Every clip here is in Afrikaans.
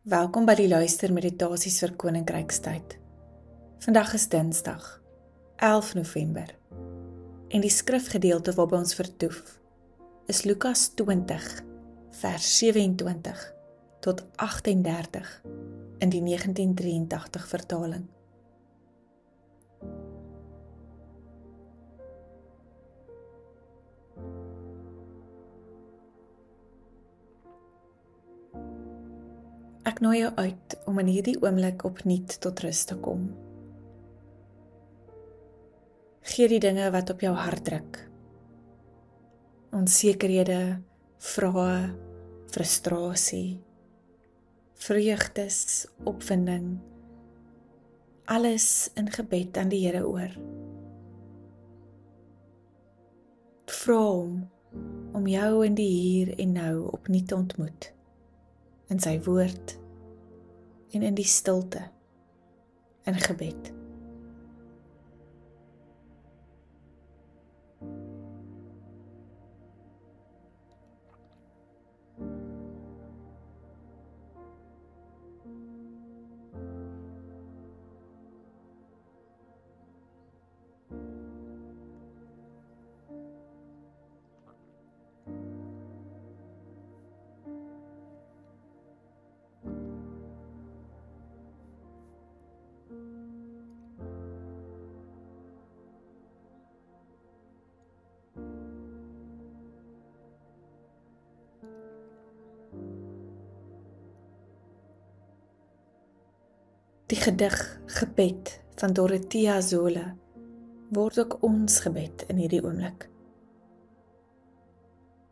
Welkom by die luister meditasies vir Koninkrykstyd. Vandag is Dinsdag, 11 November, en die skrifgedeelte waarby ons vertoef is Lukas 20, vers 27 tot 38 in die 1983 vertaling. Ek nooi jou uit om in hierdie oomblik opnuut tot rus te kom. Gee die dinge wat op jou hart druk. Onsekerhede, vrae, frustrasie, vreugdes, opwinding, alles in gebed aan die Here oor. Vra hom om jou in die hier en nou opnuut te ontmoet, in sy woord en in die stilte, in gebed. Die gedig Gebed van Dorothea Zola word ook ons gebed in hierdie oomblik.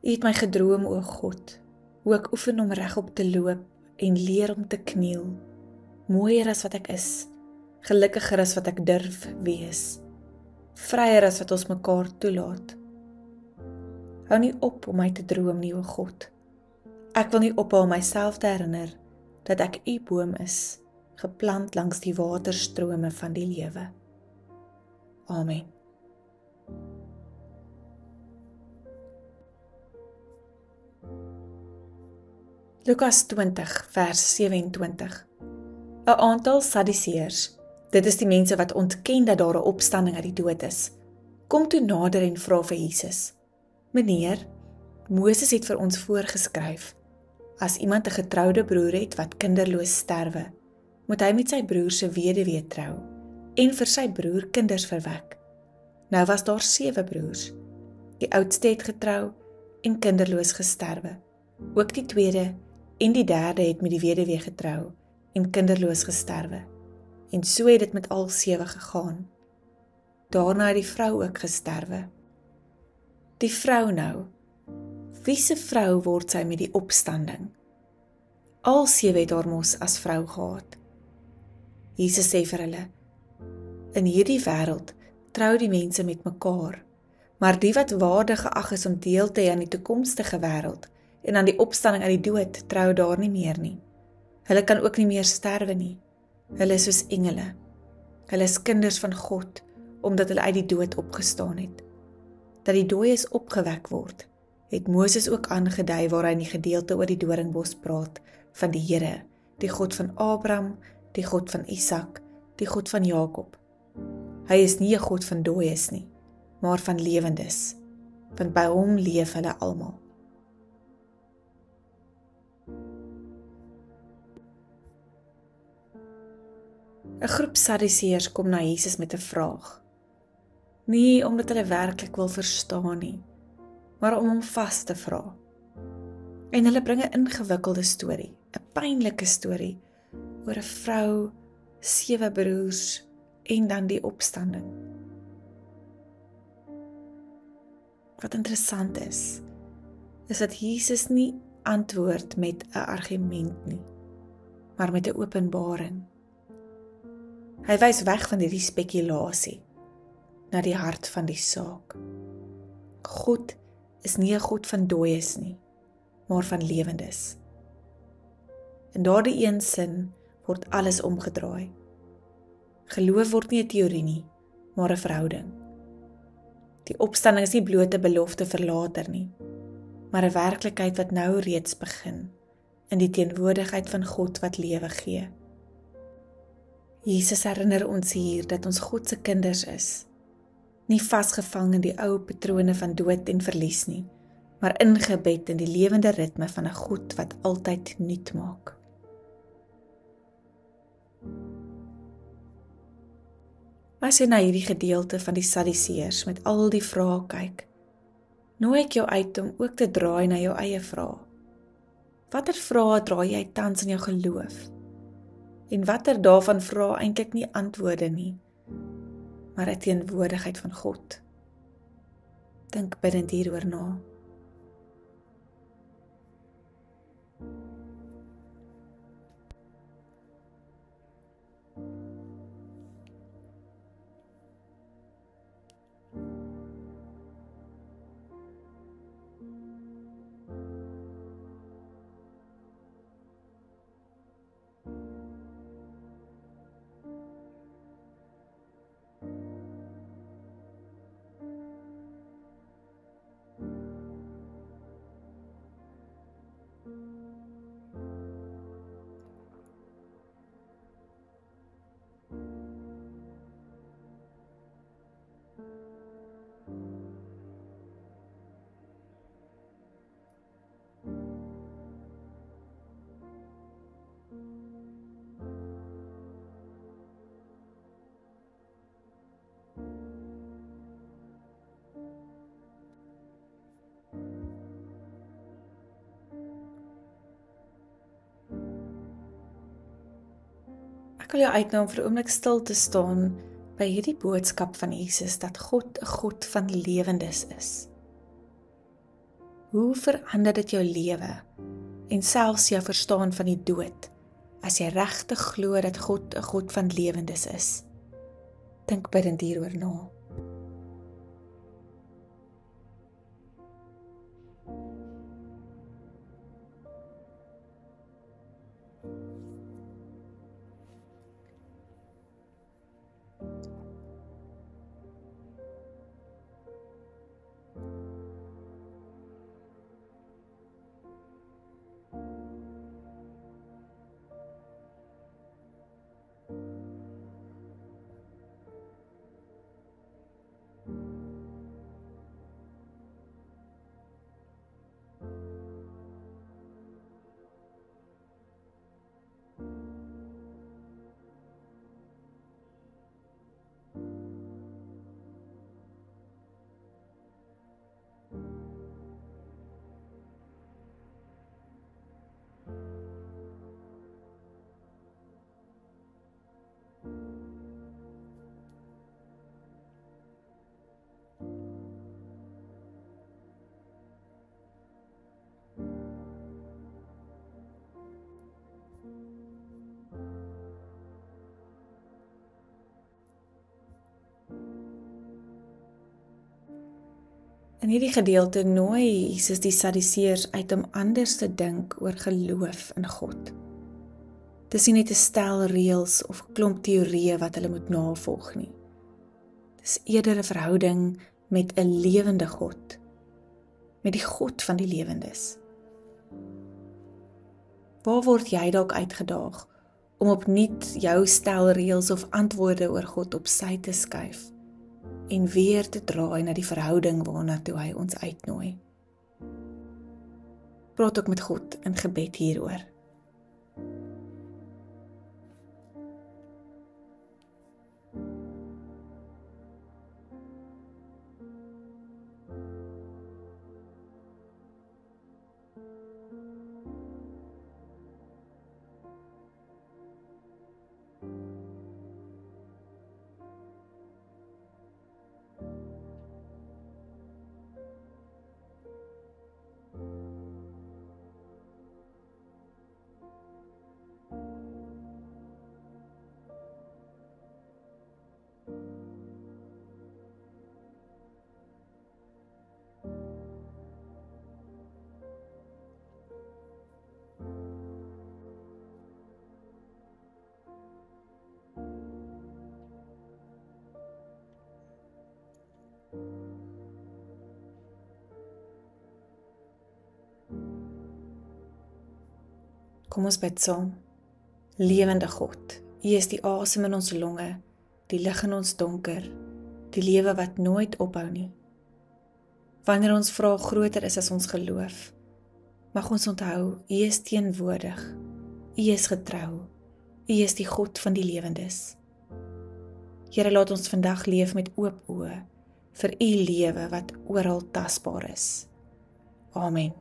U het my gedroom, o God, hoe ek oefen om regop te loop en leer om te kniel, mooier as wat ek is, gelukkiger as wat ek durf wees, vryer as wat ons mekaar toelaat. Hou nie op om my te droom nie, o God. Ek wil nie ophou om myself te herinner dat ek u boom is, geplant langs die waterstrome van die lewe. Amen. Lukas 20, vers 27. 'n aantal Sadduseërs, dit is die mense wat ontken dat daar 'n opstanding uit die dood is, kom toe nader en vra vir Jesus: Meneer, Moses het vir ons voorgeskryf, as iemand 'n getroude broer het wat kinderloos sterwe, moet hy met sy broer se weduwee trou en vir sy broer kinders verwek. Nou was daar 7 broers. Die oudste het getrou en kinderloos gesterwe. Ook die tweede en die derde het met die weduwee getrou en kinderloos gesterwe. En so het dit met al 7 gegaan. Daarna het die vrou ook gesterwe. Die vrou nou, wie se vrou word sy met die opstanding? Al 7 het haar mos as vrou gehad. Jesus sê vir hulle: in hierdie wêreld trou die mense met mekaar, maar die wat waardig geag is om deel te hê aan die toekomstige wêreld en aan die opstanding uit die dood, trou daar nie meer nie. Hulle kan ook nie meer sterwe nie. Hulle is soos engele. Hulle is kinders van God, omdat hulle uit die dood opgestaan het. Dat die dooies opgewek word, het Moses ook aangedui waar hy in die gedeelte oor die doringbos praat van die Here, die God van Abraham, die God van Isak, die God van Jakob. Hy is nie 'n God van dooies nie, maar van lewendes, want by hom leef hulle almal. ‘n groep Sadduseërs kom na Jesus met 'n vraag. Nie omdat hulle werklik wil verstaan nie, maar om hom vas te vra. En hulle bring 'n ingewikkelde storie, 'n pynlike storie, oor 'n vrou, 7 broers en dan die opstanding. Wat interessant is dat Jesus nie antwoord met 'n argument nie, maar met 'n openbaring. Hy wys weg van hierdie spekulasie na die hart van die saak. God is nie 'n God van dooies nie, maar van lewendes. In daardie een sin word alles omgedraai. Geloof word nie 'n teorie nie, maar 'n verhouding. Die opstanding is nie bloot 'n belofte vir later nie, maar 'n werklikheid wat nou reeds begin in die teenwoordigheid van God wat lewe gee. Jesus herinner ons hier dat ons God se kinders is, nie vasgevang in die ou patrone van dood en verlies nie, maar ingebed in die lewende ritme van 'n God wat altyd nuut maak. As jy na hierdie gedeelte van die Sadduseërs met al die vrae kyk, nooi ek jou uit om ook te draai na jou eie vrae. Watter vrae draai jy tans in jou geloof? En watter daarvan vra eintlik nie antwoorde nie, maar 'n teenwoordigheid van God? Dink bidtend hieroor na. Ek wil jou uitnooi om vir 'n oomblik stil te staan by hierdie boodskap van Jesus dat God 'n God van lewendes is. Hoe verander dit jou lewe en selfs jou verstaan van die dood as jy regtig glo dat God 'n God van lewendes is? Dink bidtend hieroor na. In hierdie gedeelte nooi Jesus die Sadduseërs uit om anders te dink oor geloof in God. Dis nie net 'n stel reëls of 'n klomp teorieë wat hulle moet navolg nie. Dis eerder 'n verhouding met 'n lewende God, met die God van die lewendes. Waar word jy dalk uitgedaag om opnuut jou stel reëls of antwoorde oor God op sy te skuif en weer te draai na die verhouding waarna toe hy ons uitnooi? Praat ook met God in gebed hieroor. Kom ons bid saam. Lewende God, U is die asem in ons longe, die lig in ons donker, die lewe wat nooit ophou nie. Wanneer ons vrae groter is as ons geloof, mag ons onthou, U is teenwoordig, U is getrou, U is die God van die lewendes. Here, laat ons vandag leef met oop oë vir U lewe wat oral tasbaar is. Amen.